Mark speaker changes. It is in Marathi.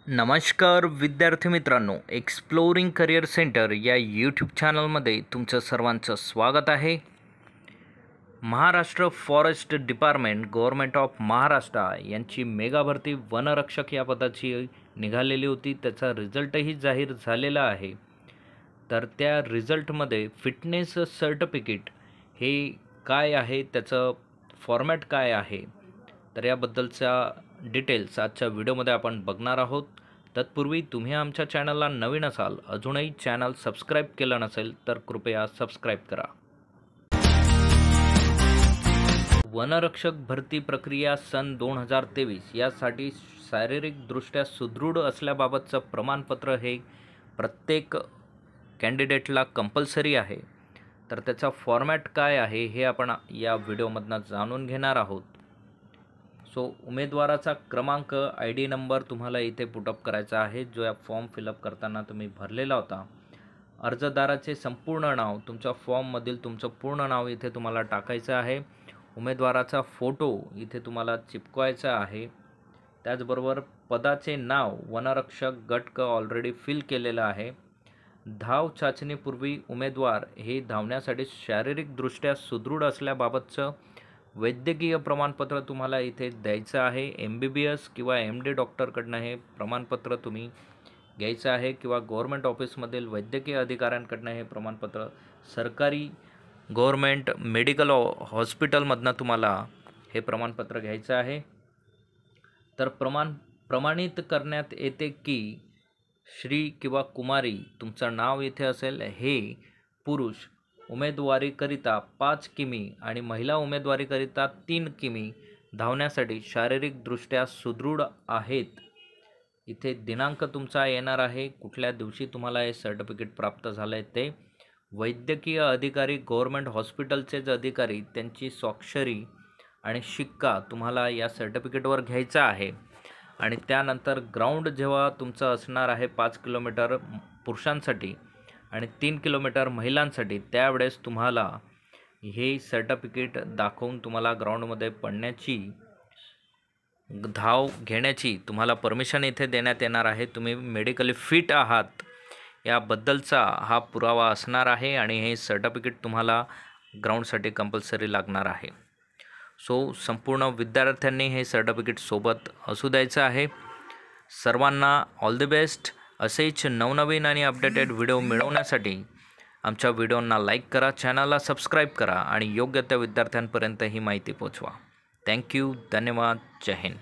Speaker 1: नमस्कार विद्यार्थी मित्रांनो, एक्सप्लोरिंग करिअर सेंटर या यूट्यूब चॅनलमध्ये तुमचं सर्वांचं स्वागत आहे. Maharashtra forest department government of Maharashtra यांची मेगा भरती वनरक्षक या पदाची निघालेली होती. त्याचा रिझल्टही जाहीर झालेला आहे. तर त्या रिझल्टमध्ये फिटनेस सर्टिफिकेट हे काय आहे, त्याचं फॉर्मॅट काय आहे, तर याबद्दलचा डिटेल्स आजच्या व्हिडिओमध्ये आपण बघणार आहोत. तत्पूर्वी तुम्ही आमच्या चॅनलला नवीन असाल, अजूनही चॅनल सबस्क्राईब केलं नसेल तर कृपया सबस्क्राईब करा. वनरक्षक भरती प्रक्रिया सन 2023 यासाठी शारीरिकदृष्ट्या सुदृढ असल्याबाबतचं प्रमाणपत्र हे प्रत्येक कॅन्डिडेटला कंपल्सरी आहे. तर त्याचा फॉर्मॅट काय आहे हे आपण या व्हिडिओमधनं जाणून घेणार आहोत. उमेदवाराचा क्रमांक, ID नंबर तुम्हाला इथे पुटअप करायचा आहे, जो या फॉर्म फिलअप करताना तुम्ही भरलेला होता. अर्जदाराचे संपूर्ण नाव, तुमच्या फॉर्ममधील तुमचं पूर्ण नाव इथे तुम्हाला टाकायचं आहे. उमेदवाराचा फोटो इथे तुम्हाला चिपकवायचा आहे. त्याचबरोबर पदाचे नाव वनरक्षक गट ऑलरेडी फिल केलेलं आहे. धाव चाचणीपूर्वी उमेदवार हे धावण्यासाठी शारीरिकदृष्ट्या सुदृढ असल्याबाबतचं वैद्यकीय प्रमाणपत्र तुम्हाला इथे द्यायचं आहे. MBBS किंवा MD डॉक्टरकडनं हे प्रमाणपत्र तुम्ही घ्यायचं आहे, किंवा गव्हर्नमेंट ऑफिसमधील वैद्यकीय अधिकाऱ्यांकडनं हे प्रमाणपत्र, सरकारी गव्हर्नमेंट मेडिकल हॉस्पिटलमधनं तुम्हाला हे प्रमाणपत्र घ्यायचं आहे. तर प्रमाणित करण्यात येते की श्री किंवा कुमारी तुमचं नाव इथे असेल. हे पुरुष उमेदवारीकरिता 5 किमी आणि महिला उमेदवारीकरिता 3 किमी धावण्यासाठी शारीरिकदृष्ट्या सुदृढ आहेत. इथे दिनांक तुमचा येणार आहे, कुठल्या दिवशी तुम्हाला हे सर्टिफिकेट प्राप्त झालं आहे ते. वैद्यकीय अधिकारी, गव्हर्नमेंट हॉस्पिटलचेच अधिकारी, त्यांची स्वाक्षरी आणि शिक्का तुम्हाला या सर्टिफिकेटवर घ्यायचा आहे. आणि त्यानंतर ग्राउंड जेव्हा तुमचं असणार आहे 5 किलोमीटर पुरुषांसाठी आणि 3 किलोमीटर महिलांसाठी, त्यावेळेस तुम्हाला हे सर्टिफिकेट दाखवून तुम्हाला ग्राउंडमध्ये पडण्याची, धाव घेण्याची तुम्हाला परमिशन इथे देण्यात येणार आहे. तुम्ही मेडिकली फिट आहात याबद्दलचा हा पुरावा असणार आहे आणि हे सर्टिफिकेट तुम्हाला ग्राउंडसाठी कंपल्सरी लागणार आहे. संपूर्ण विद्यार्थ्यांनी हे सर्टिफिकेट सोबत असू द्यायचं आहे. सर्वांना ऑल द बेस्ट. असेच नवनवीन आणि अपडेटेड व्हिडिओ मिळवण्यासाठी आमच्या व्हिडिओंना लाईक करा, चॅनलला सबस्क्राईब करा आणि योग्य त्या विद्यार्थ्यांपर्यंत ही माहिती पोचवा. थँक्यू. धन्यवाद. जय हिंद.